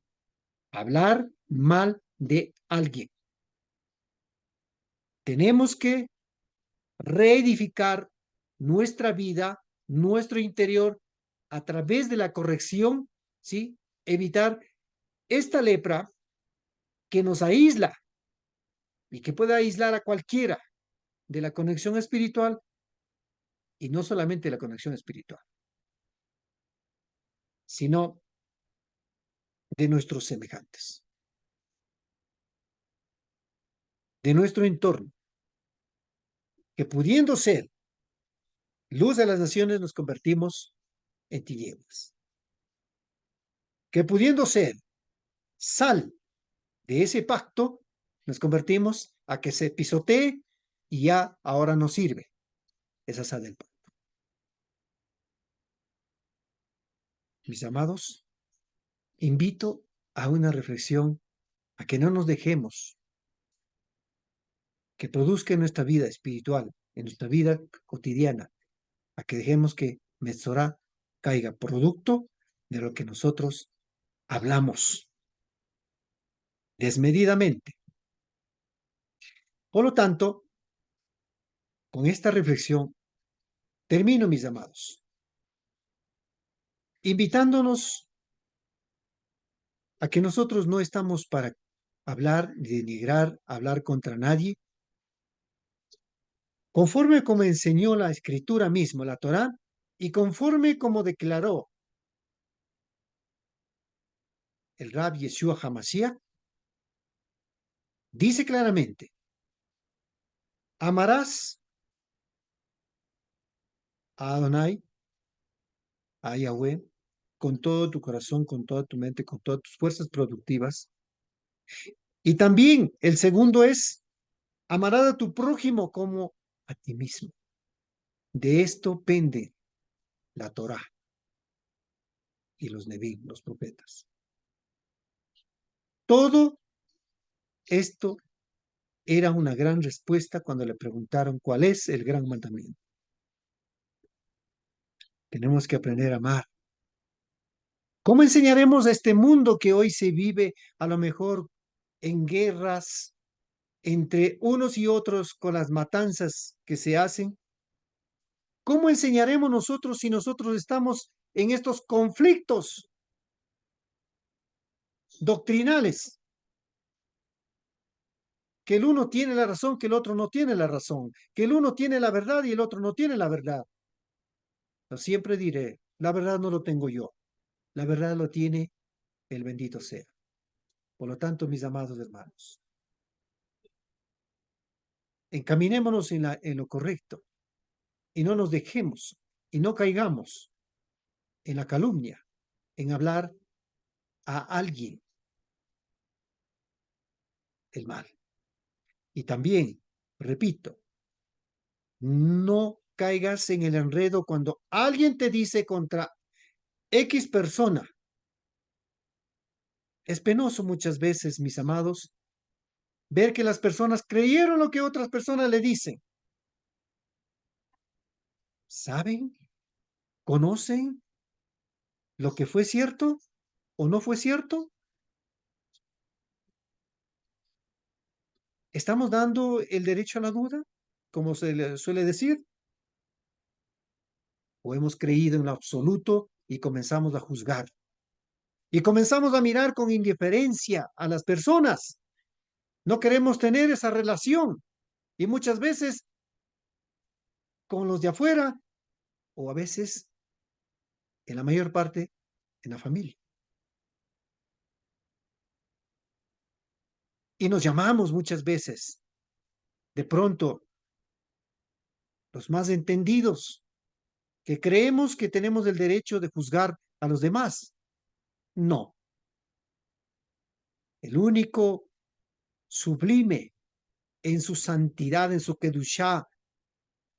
Hablar mal de alguien. Tenemos que reedificar nuestra vida, nuestro interior, a través de la corrección, ¿sí? Evitar esta lepra que nos aísla y que puede aislar a cualquiera de la conexión espiritual, y no solamente la conexión espiritual, sino de nuestros semejantes, de nuestro entorno, que pudiendo ser luz de las naciones nos convertimos en tinieblas, que pudiendo ser sal de ese pacto, nos convertimos a que se pisotee y ya ahora no sirve esa sal del pacto. Mis amados, invito a una reflexión, a que no nos dejemos que produzca en nuestra vida espiritual, en nuestra vida cotidiana, a que dejemos que Metzorah caiga producto de lo que nosotros hablamos desmedidamente. Por lo tanto, con esta reflexión termino, mis amados, invitándonos a que nosotros no estamos para hablar, denigrar, hablar contra nadie, conforme como enseñó la escritura misma, la Torá, y conforme como declaró el Rab Yeshua HaMashiach, dice claramente: amarás a Adonai, a Yahweh, con todo tu corazón, con toda tu mente, con todas tus fuerzas productivas. Y también el segundo es: amarás a tu prójimo como a ti mismo. De esto pende la Torá y los Neví, los profetas. Todo esto era una gran respuesta cuando le preguntaron cuál es el gran mandamiento. Tenemos que aprender a amar. ¿Cómo enseñaremos a este mundo que hoy se vive a lo mejor en guerras entre unos y otros, con las matanzas que se hacen? ¿Cómo enseñaremos nosotros si nosotros estamos en estos conflictos doctrinales? Que el uno tiene la razón, que el otro no tiene la razón, que el uno tiene la verdad y el otro no tiene la verdad. Yo siempre diré, la verdad no lo tengo yo, la verdad lo tiene el bendito sea. Por lo tanto, mis amados hermanos, encaminémonos en lo correcto y no nos dejemos y no caigamos en la calumnia, en hablar a alguien el mal. Y también, repito, no caigas en el enredo cuando alguien te dice contra X persona. Es penoso muchas veces, mis amados, ver que las personas creyeron lo que otras personas le dicen. ¿Saben? ¿Conocen lo que fue cierto o no fue cierto? ¿Estamos dando el derecho a la duda, como se le suele decir? ¿O hemos creído en lo absoluto y comenzamos a juzgar? Y comenzamos a mirar con indiferencia a las personas. No queremos tener esa relación. Y muchas veces con los de afuera, o a veces, en la mayor parte, en la familia. Y nos llamamos muchas veces, de pronto, los más entendidos, que creemos que tenemos el derecho de juzgar a los demás. No. El único sublime en su santidad, en su kedushá,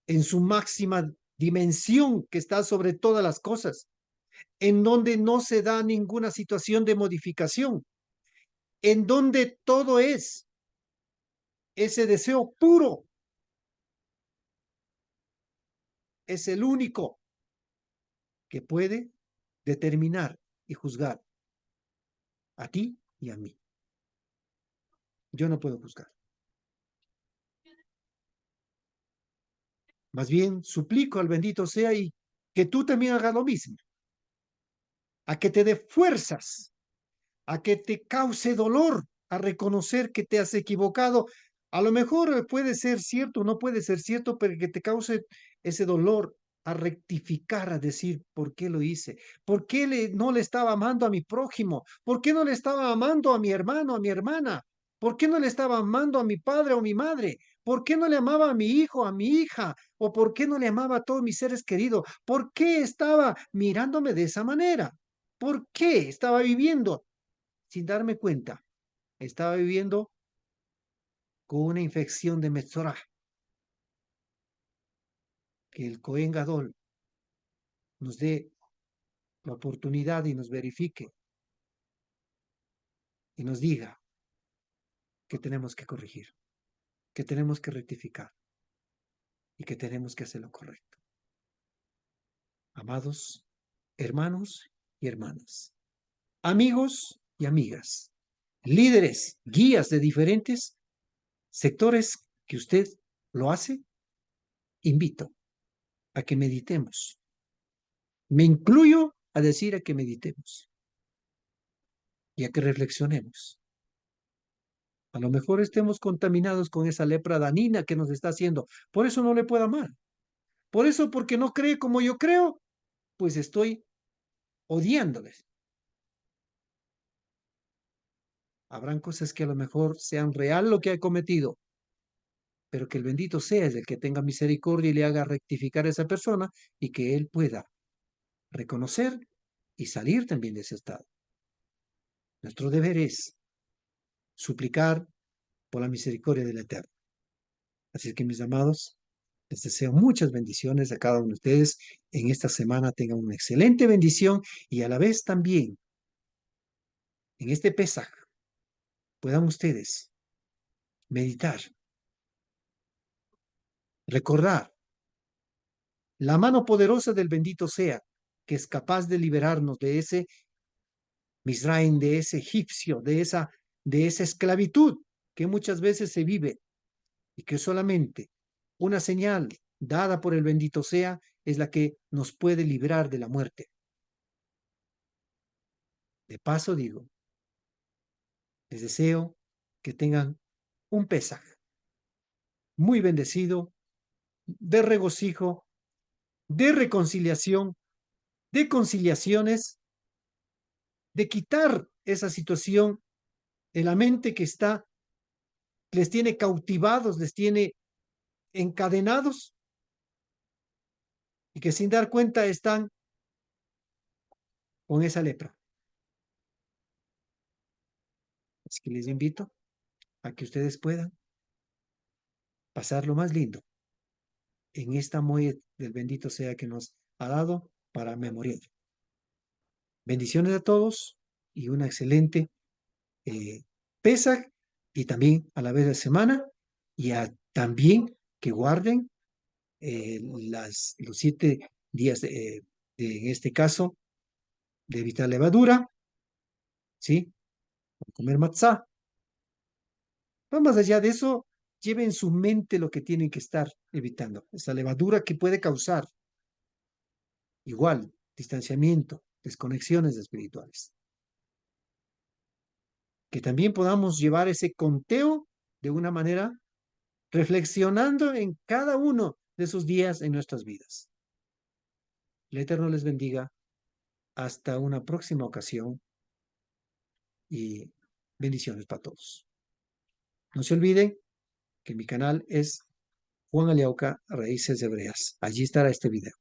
en su máxima dimensión que está sobre todas las cosas, en donde no se da ninguna situación de modificación, en donde todo es Ese deseo puro es el único que puede determinar y juzgar a ti y a mí. Yo no puedo juzgar. Más bien, suplico al bendito sea y que tú también hagas lo mismo, a que te dé fuerzas, a que te cause dolor, a reconocer que te has equivocado. A lo mejor puede ser cierto, no puede ser cierto, pero que te cause ese dolor, a rectificar, a decir, ¿por qué lo hice? ¿Por qué no le estaba amando a mi prójimo? ¿Por qué no le estaba amando a mi hermano, a mi hermana? ¿Por qué no le estaba amando a mi padre o mi madre? ¿Por qué no le amaba a mi hijo, a mi hija? ¿O por qué no le amaba a todos mis seres queridos? ¿Por qué estaba mirándome de esa manera? ¿Por qué estaba viviendo sin darme cuenta? Estaba viviendo con una infección de Metzorah, que el Cohen Gadol nos dé la oportunidad y nos verifique y nos diga que tenemos que corregir, que tenemos que rectificar y que tenemos que hacer lo correcto. Amados hermanos y hermanas, amigos y amigas, líderes, guías de diferentes sectores que usted lo hace, invito a que meditemos. Me incluyo a decir a que meditemos y a que reflexionemos. A lo mejor estemos contaminados con esa lepra danina que nos está haciendo. Por eso no le puedo amar. Por eso, porque no cree como yo creo, pues estoy odiándoles. Habrán cosas que a lo mejor sean real lo que ha cometido, pero que el bendito sea es el que tenga misericordia y le haga rectificar a esa persona y que él pueda reconocer y salir también de ese estado. Nuestro deber es suplicar por la misericordia del Eterno. Así que mis amados, les deseo muchas bendiciones a cada uno de ustedes. En esta semana tengan una excelente bendición y a la vez también en este Pesaj puedan ustedes meditar, recordar la mano poderosa del bendito sea, que es capaz de liberarnos de ese Misraim, de ese egipcio, de esa esclavitud que muchas veces se vive y que solamente una señal dada por el bendito sea es la que nos puede librar de la muerte. De paso digo, les deseo que tengan un Pesaj muy bendecido, de regocijo, de reconciliación, de conciliaciones, de quitar esa situación de la mente que está, les tiene cautivados, les tiene encadenados y que sin dar cuenta están con esa lepra. Así que les invito a que ustedes puedan pasar lo más lindo en esta moed del bendito sea que nos ha dado para memoriar. Bendiciones a todos y una excelente Pesaj y también a la vez de semana y también que guarden los 7 días en este caso de evitar levadura, ¿sí? Comer matzá. Pero más allá de eso, lleven en su mente lo que tienen que estar evitando. Esa levadura que puede causar igual distanciamiento, desconexiones espirituales. Que también podamos llevar ese conteo de una manera reflexionando en cada uno de esos días en nuestras vidas. El Eterno les bendiga. Hasta una próxima ocasión y bendiciones para todos. No se olviden que mi canal es Juan Aliauca Raíces Hebreas. Allí estará este video.